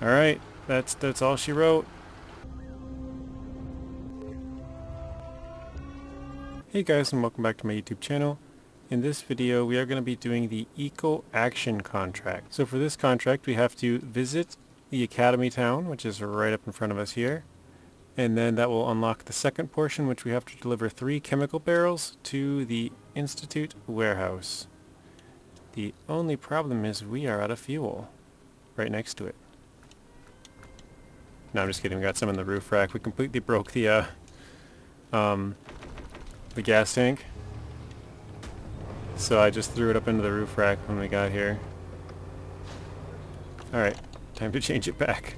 Alright, that's all she wrote. Hey guys, and welcome back to my YouTube channel. In this video we are going to be doing the Eco Action contract. So for this contract we have to visit the Academy Town, which is right up in front of us here. And then that will unlock the second portion, which we have to deliver 3 chemical barrels to the Institute warehouse. The only problem is we are out of fuel right next to it. No, I'm just kidding. We got some in the roof rack. We completely broke the gas tank. So I just threw it up into the roof rack when we got here. Alright, time to change it back.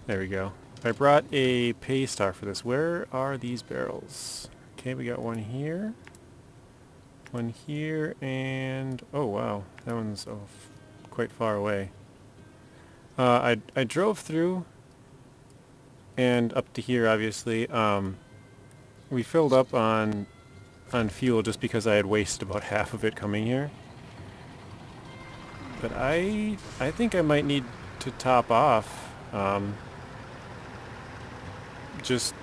There we go. I brought a Paystar for this. Where are these barrels? Okay, we got one here. One here, and... oh wow, that one's quite far away. I drove through and up to here, obviously. We filled up on fuel just because I had wasted about half of it coming here. But I think I might need to top off, just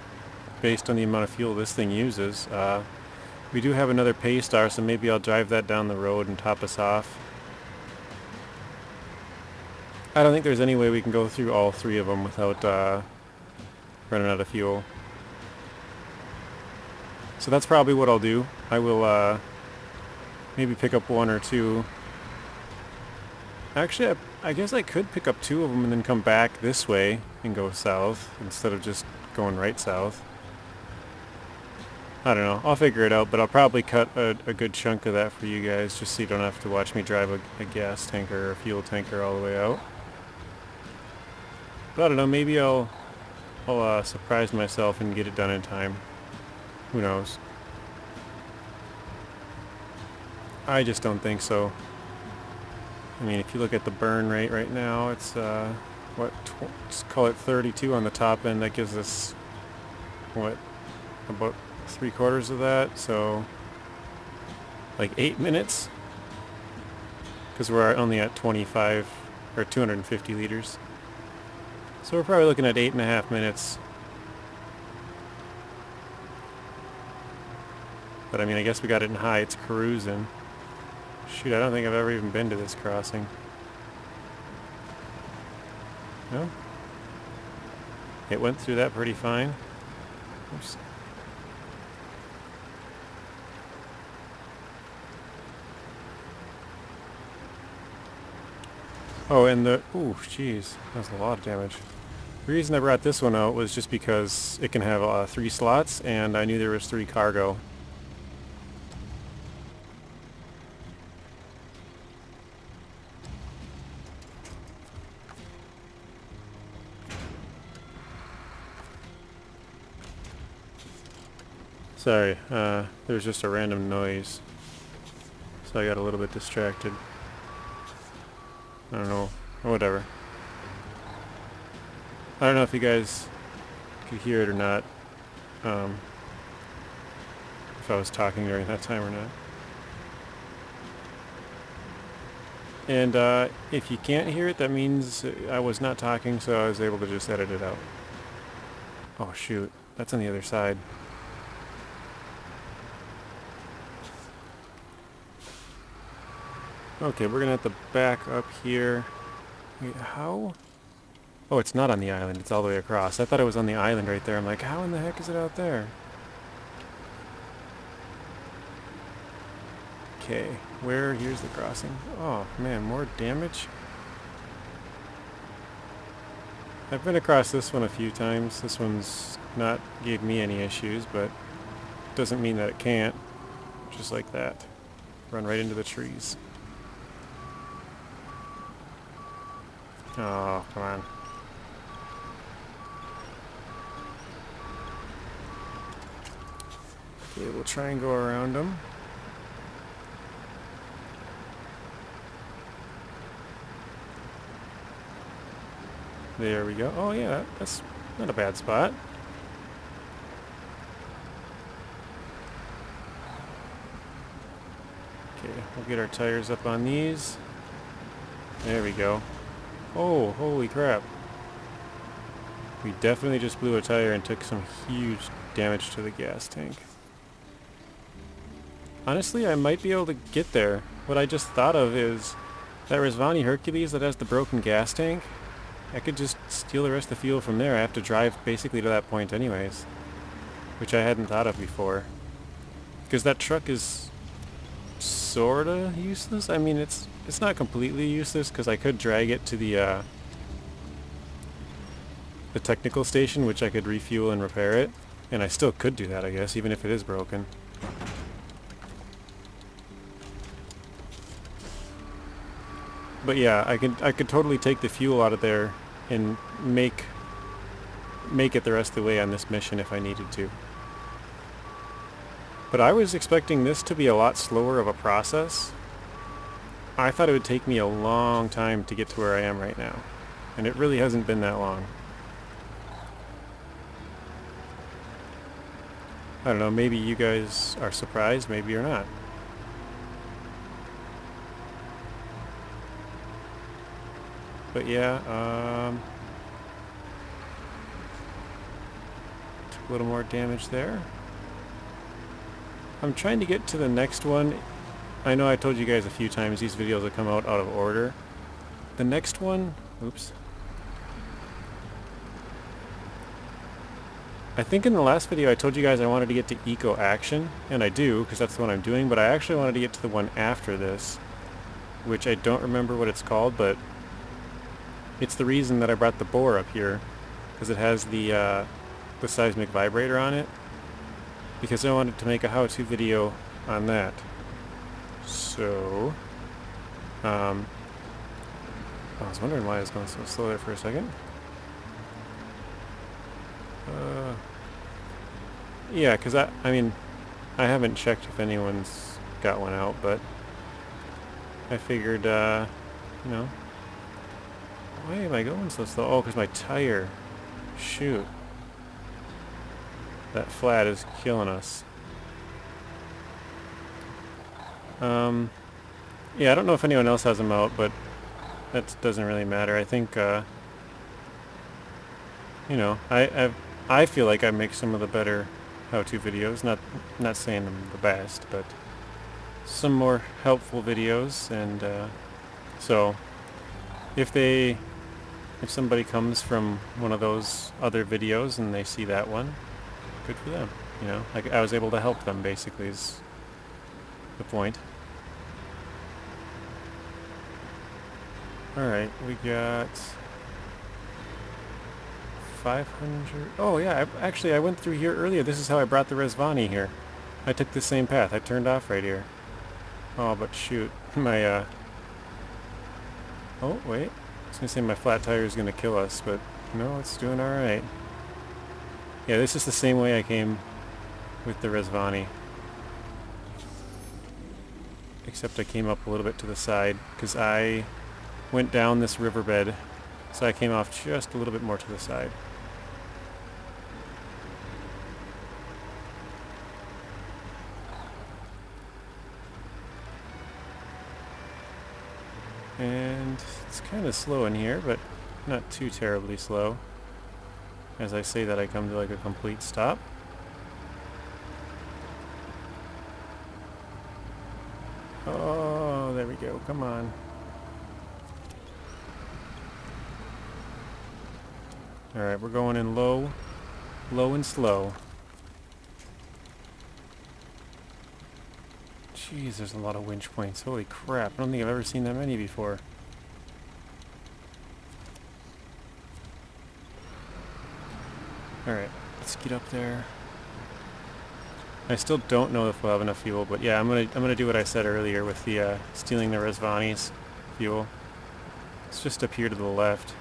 based on the amount of fuel this thing uses. We do have another Paystar, so maybe I'll drive that down the road and top us off. I don't think there's any way we can go through all 3 of them without running out of fuel. So that's probably what I'll do. I will maybe pick up 1 or 2. Actually, I guess I could pick up 2 of them and then come back this way and go south instead of just going right south. I don't know. I'll figure it out, but I'll probably cut a good chunk of that for you guys just so you don't have to watch me drive a gas tanker or a fuel tanker all the way out. But I don't know, maybe I'll surprise myself and get it done in time. Who knows? I just don't think so. I mean, if you look at the burn rate right now, it's let's call it 32 on the top end. That gives us what, about 3/4 of that, so like 8 minutes, because we're only at 25 or 250 liters. So we're probably looking at 8.5 minutes. But I mean, I guess we got it in high. It's cruising. Shoot, I don't think I've ever even been to this crossing. No? It went through that pretty fine. Oops. Oh, and the... ooh, jeez. That was a lot of damage. The reason I brought this one out was just because it can have 3 slots, and I knew there was 3 cargo. Sorry, there was just a random noise, so I got a little bit distracted. I don't know, whatever. I don't know if you guys could hear it or not, if I was talking during that time or not. And if you can't hear it, that means I was not talking, so I was able to just edit it out. Oh shoot, that's on the other side. Okay, we're gonna have to back up here. Wait, how? Oh, it's not on the island, it's all the way across. I thought it was on the island right there. I'm like, how in the heck is it out there? Okay, here's the crossing. Oh man, more damage. I've been across this one a few times. This one's not gave me any issues, but doesn't mean that it can't. Just like that. Run right into the trees. Oh, come on. Okay, we'll try and go around them. There we go. Oh yeah, that's not a bad spot. Okay, we'll get our tires up on these. There we go. Oh, holy crap. We definitely just blew a tire and took some huge damage to the gas tank. Honestly, I might be able to get there. What I just thought of is that Rezvani Hercules that has the broken gas tank, I could just steal the rest of the fuel from there. I have to drive basically to that point anyways, which I hadn't thought of before. Because that truck is sorta useless. I mean, it's not completely useless because I could drag it to the technical station, which I could refuel and repair it, and I still could do that, I guess, even if it is broken. But yeah, I could totally take the fuel out of there and make it the rest of the way on this mission if I needed to. But I was expecting this to be a lot slower of a process. I thought it would take me a long time to get to where I am right now, and it really hasn't been that long. I don't know, maybe you guys are surprised, maybe you're not. But yeah, took a little more damage there. I'm trying to get to the next one. I know I told you guys a few times these videos will come out of order. The next one, oops. I think in the last video I told you guys I wanted to get to Eco Action, and I do, because that's the one I'm doing, but I actually wanted to get to the one after this, which I don't remember what it's called, but it's the reason that I brought the boar up here, because it has the seismic vibrator on it, because I wanted to make a how-to video on that. So, I was wondering why I was going so slow there for a second. Yeah, because I mean, I haven't checked if anyone's got one out, but I figured, you know, why am I going so slow? Oh, because my tire. Shoot. That flat is killing us. Yeah, I don't know if anyone else has them out, but that doesn't really matter. I think, you know, I feel like I make some of the better how-to videos. Not saying I'm the best, but some more helpful videos. And so, if somebody comes from one of those other videos and they see that one, good for them. You know, like I was able to help them. Basically, is the point. All right, we got 500. Oh yeah, actually I went through here earlier. This is how I brought the Rezvani here. I took the same path. I turned off right here. Oh, but shoot, my oh wait, I was gonna say my flat tire is gonna kill us, but no, it's doing all right. Yeah, this is the same way I came with the Rezvani, except I came up a little bit to the side because I went down this riverbed, so I came off just a little bit more to the side. And it's kind of slow in here, but not too terribly slow. As I say that, I come to like a complete stop. Oh, there we go. Come on. Alright, we're going in low and slow. Jeez, there's a lot of winch points. Holy crap, I don't think I've ever seen that many before. Alright, let's get up there. I still don't know if we'll have enough fuel, but yeah, I'm gonna do what I said earlier with the stealing the Rezvani's fuel. It's just up here to the left.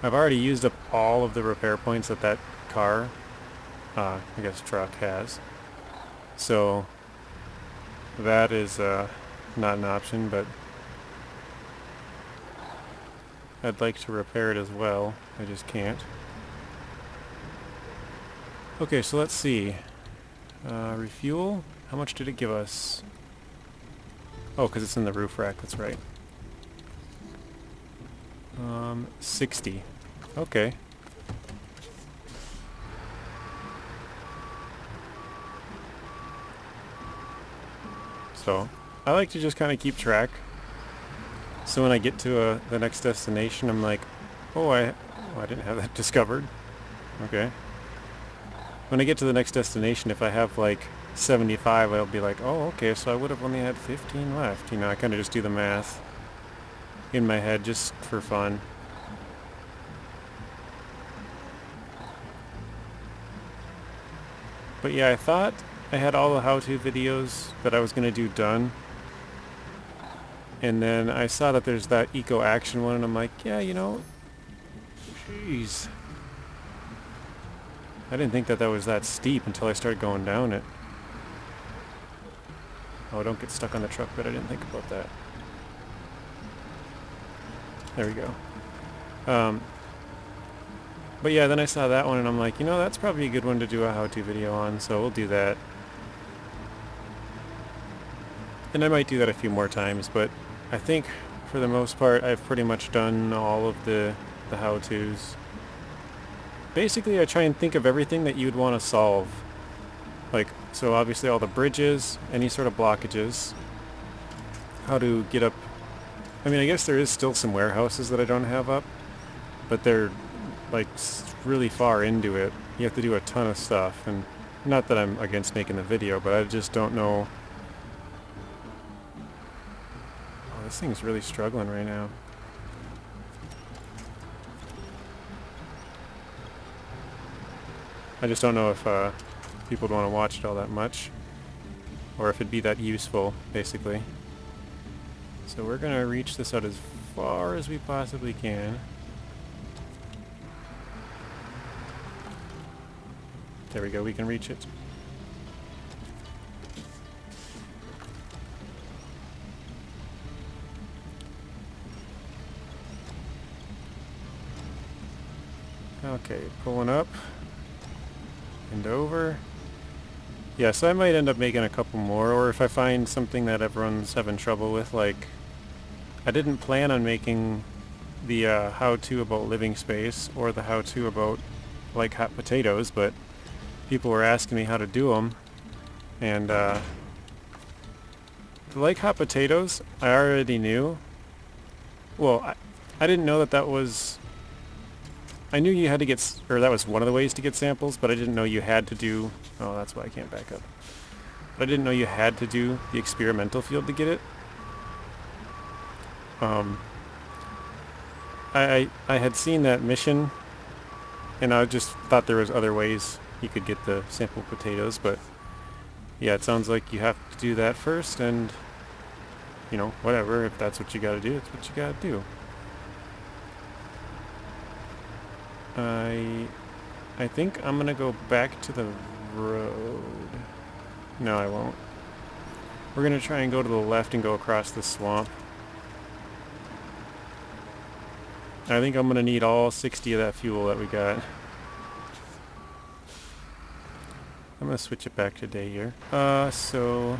I've already used up all of the repair points that that car, I guess truck, has. So that is not an option, but I'd like to repair it as well. I just can't. Okay, so let's see. Refuel, how much did it give us? Oh, because it's in the roof rack, that's right. 60. Okay. So, I like to just kind of keep track. So when I get to the next destination, I'm like, oh, I didn't have that discovered. Okay. When I get to the next destination, if I have like 75, I'll be like, oh, okay, so I would have only had 15 left. You know, I kind of just do the math in my head just for fun. But yeah, I thought I had all the how-to videos that I was going to do done. And then I saw that there's that eco action one, and I'm like, yeah, you know, jeez. I didn't think that that was that steep until I started going down it. Oh, don't get stuck on the truck, but I didn't think about that. There we go. But yeah, then I saw that one and I'm like, you know, that's probably a good one to do a how-to video on, so we'll do that. And I might do that a few more times, but I think for the most part I've pretty much done all of the how-tos. Basically, I try and think of everything that you'd want to solve. Like, so obviously all the bridges, any sort of blockages, how to get up. I mean, I guess there is still some warehouses that I don't have up, but they're like really far into it. You have to do a ton of stuff, and not that I'm against making the video, but I just don't know. Oh, this thing's really struggling right now. I just don't know if people would want to watch it all that much, or if it'd be that useful, basically. So we're gonna reach this out as far as we possibly can. There we go, we can reach it. Okay, pulling up and over. Yeah, so I might end up making a couple more, or if I find something that everyone's having trouble with, like, I didn't plan on making the how-to about living space, or the how-to about, like, hot potatoes, but people were asking me how to do them, and the like hot potatoes, I already knew. Well, I didn't know that that was... I knew you had to get, or that was one of the ways to get samples, but I didn't know you had to do, oh, that's why I can't back up. But I didn't know you had to do the experimental field to get it. I had seen that mission, and I just thought there was other ways you could get the sample potatoes, but yeah, it sounds like you have to do that first, and, you know, whatever, if that's what you gotta do, it's what you gotta do. I think I'm gonna go back to the road. No, I won't. We're gonna try and go to the left and go across the swamp. I think I'm gonna need all 60 of that fuel that we got. I'm gonna switch it back to day here. So...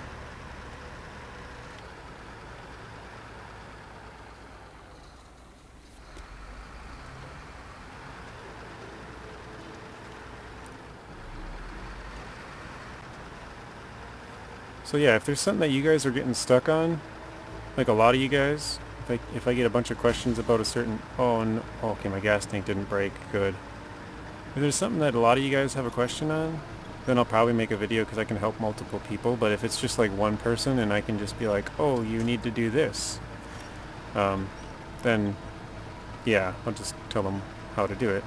So yeah, if there's something that you guys are getting stuck on, like a lot of you guys, if I get a bunch of questions about a certain... Oh, no, okay, my gas tank didn't break. Good. If there's something that a lot of you guys have a question on, then I'll probably make a video because I can help multiple people. But if it's just like one person and I can just be like, oh, you need to do this, then yeah, I'll just tell them how to do it.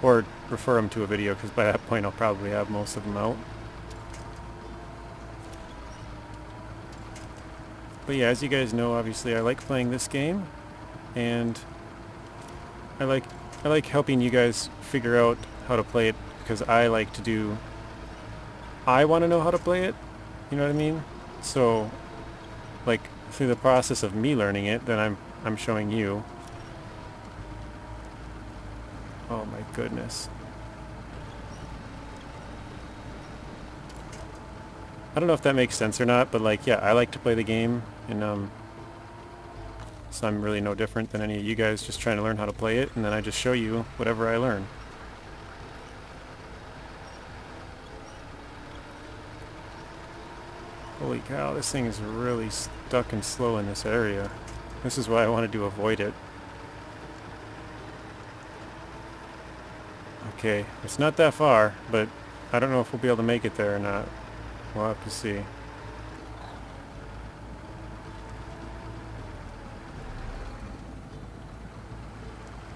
Or refer them to a video, because by that point I'll probably have most of them out. But yeah, as you guys know, obviously I like playing this game, and I like helping you guys figure out how to play it, because I like to do... I want to know how to play it, you know what I mean? So, like, through the process of me learning it, then I'm showing you. Oh my goodness. I don't know if that makes sense or not, but like, yeah, I like to play the game, And so I'm really no different than any of you guys, just trying to learn how to play it, and then I just show you whatever I learn. Holy cow, this thing is really stuck and slow in this area. This is why I wanted to avoid it. Okay, it's not that far, but I don't know if we'll be able to make it there or not. We'll have to see.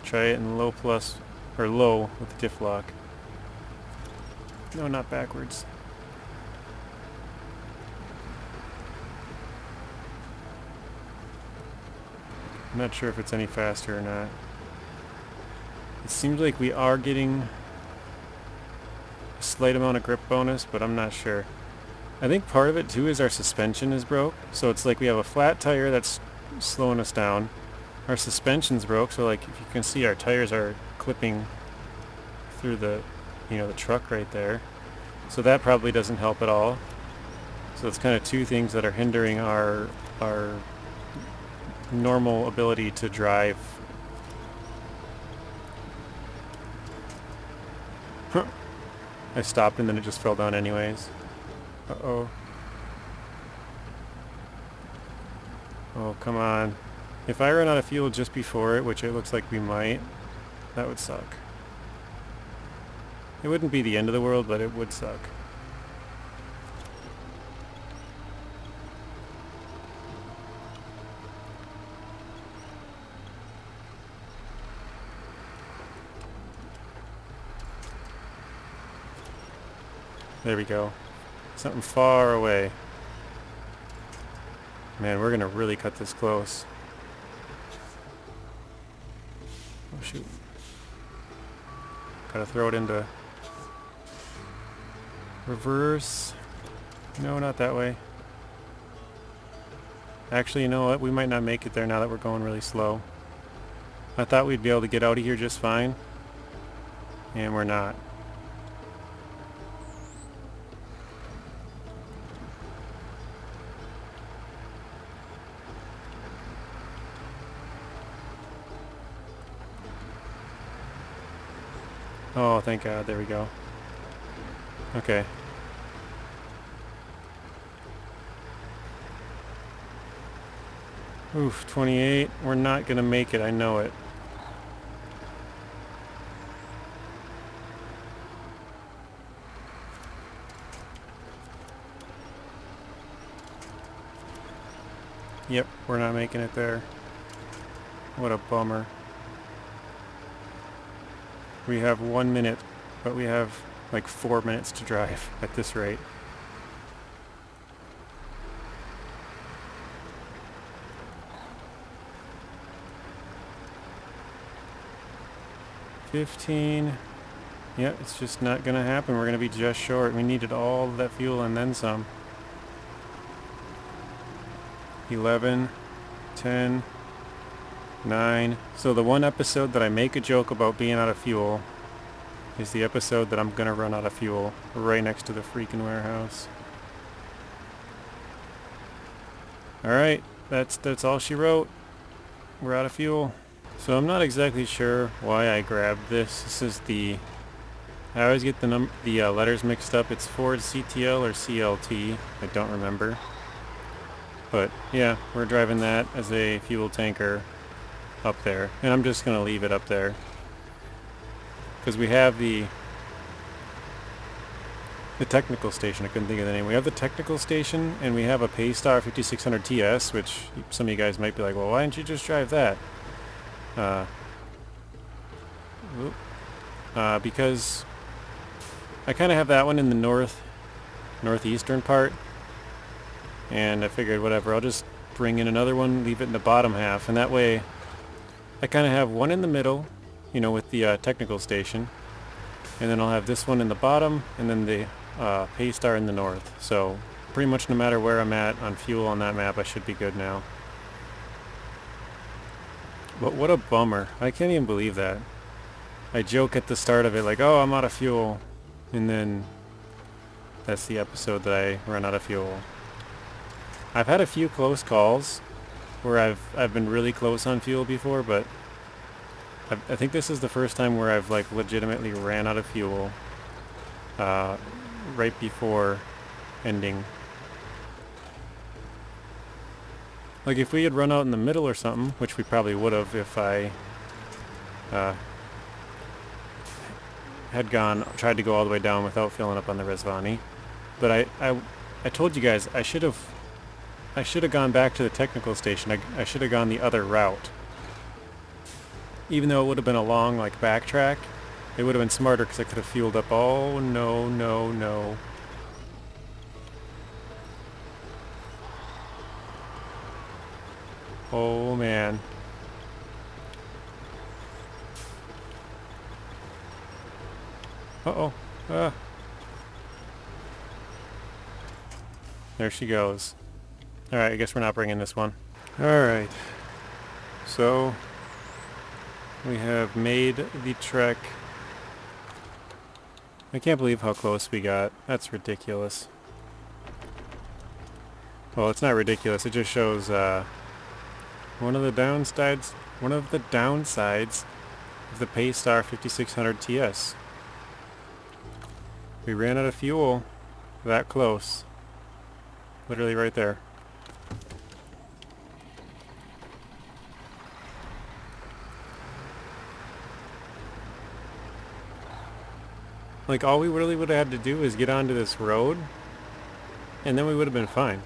Try it in low plus, or low with the diff lock. No, not backwards. I'm not sure if it's any faster or not. It seems like we are getting a slight amount of grip bonus, but I'm not sure. I think part of it too is our suspension is broke. So it's like we have a flat tire that's slowing us down. Our suspension's broke, so like if you can see, our tires are clipping through the, you know, the truck right there. So that probably doesn't help at all. So it's kind of two things that are hindering our normal ability to drive. Huh. I stopped and then it just fell down anyways. Uh-oh. Oh, come on. If I run out of fuel just before it, which it looks like we might, that would suck. It wouldn't be the end of the world, but it would suck. There we go. Something far away. Man, we're gonna really cut this close. Oh shoot. Gotta throw it into reverse. No, not that way. Actually, you know what? We might not make it there now that we're going really slow. I thought we'd be able to get out of here just fine. And we're not. Oh, thank God. There we go. Okay. Oof, 28. We're not gonna make it, I know it. Yep, we're not making it there. What a bummer. We have 1 minute, but we have like 4 minutes to drive at this rate. $15. Yep, it's just not gonna happen. We're gonna be just short. We needed all of that fuel and then some. 11, 10, 9. So the one episode that I make a joke about being out of fuel is the episode that I'm gonna run out of fuel right next to the freaking warehouse. Alright, that's all she wrote. We're out of fuel. So I'm not exactly sure why I grabbed this. This is the... I always get the letters mixed up. It's Ford CTL or CLT. I don't remember. But yeah, we're driving that as a fuel tanker up there. And I'm just going to leave it up there. Because we have the technical station. I couldn't think of the name. We have the technical station and we have a Paystar 5600 TS, which some of you guys might be like, well, why didn't you just drive that? Because I kind of have that one in the northeastern part. And I figured, whatever, I'll just bring in another one, leave it in the bottom half, and that way I kind of have one in the middle, you know, with the technical station, and then I'll have this one in the bottom, and then the Paystar in the north. So pretty much no matter where I'm at on fuel on that map, I should be good now. But what a bummer. I can't even believe that. I joke at the start of it like, oh, I'm out of fuel, and then that's the episode that I run out of fuel. I've had a few close calls where I've been really close on fuel before, but I think this is the first time where I've like legitimately ran out of fuel right before ending. Like if we had run out in the middle or something, which we probably would have if I had tried to go all the way down without filling up on the Rezvani. But I told you guys I should have gone back to the technical station. I should have gone the other route. Even though it would have been a long like backtrack, it would have been smarter because I could have fueled up. Oh no, no, no. Oh man. Uh-oh. There she goes. Alright, I guess we're not bringing this one. Alright. So, we have made the trek. I can't believe how close we got. That's ridiculous. Well, it's not ridiculous. It just shows one of the downsides of the Paystar 5600 TS. We ran out of fuel that close. Literally right there. Like all we really would have had to do is get onto this road and then we would have been fine.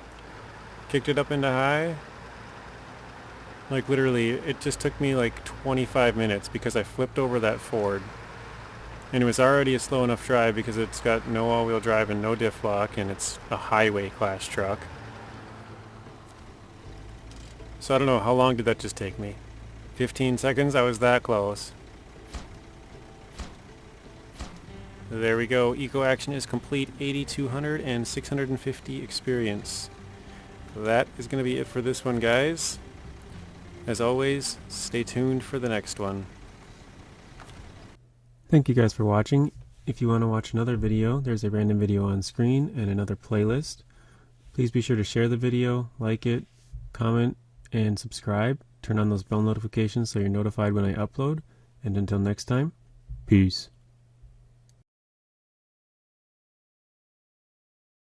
Kicked it up into high. Like literally it just took me like 25 minutes because I flipped over that Ford. And it was already a slow enough drive because it's got no all-wheel drive and no diff lock and it's a highway class truck. So I don't know, how long did that just take me? 15 seconds? I was that close. There we go. Eco action is complete. 8,200 and 650 experience. That is going to be it for this one, guys. As always, stay tuned for the next one. Thank you guys for watching. If you want to watch another video, there's a random video on screen and another playlist. Please be sure to share the video, like it, comment, and subscribe. Turn on those bell notifications so you're notified when I upload. And until next time, peace.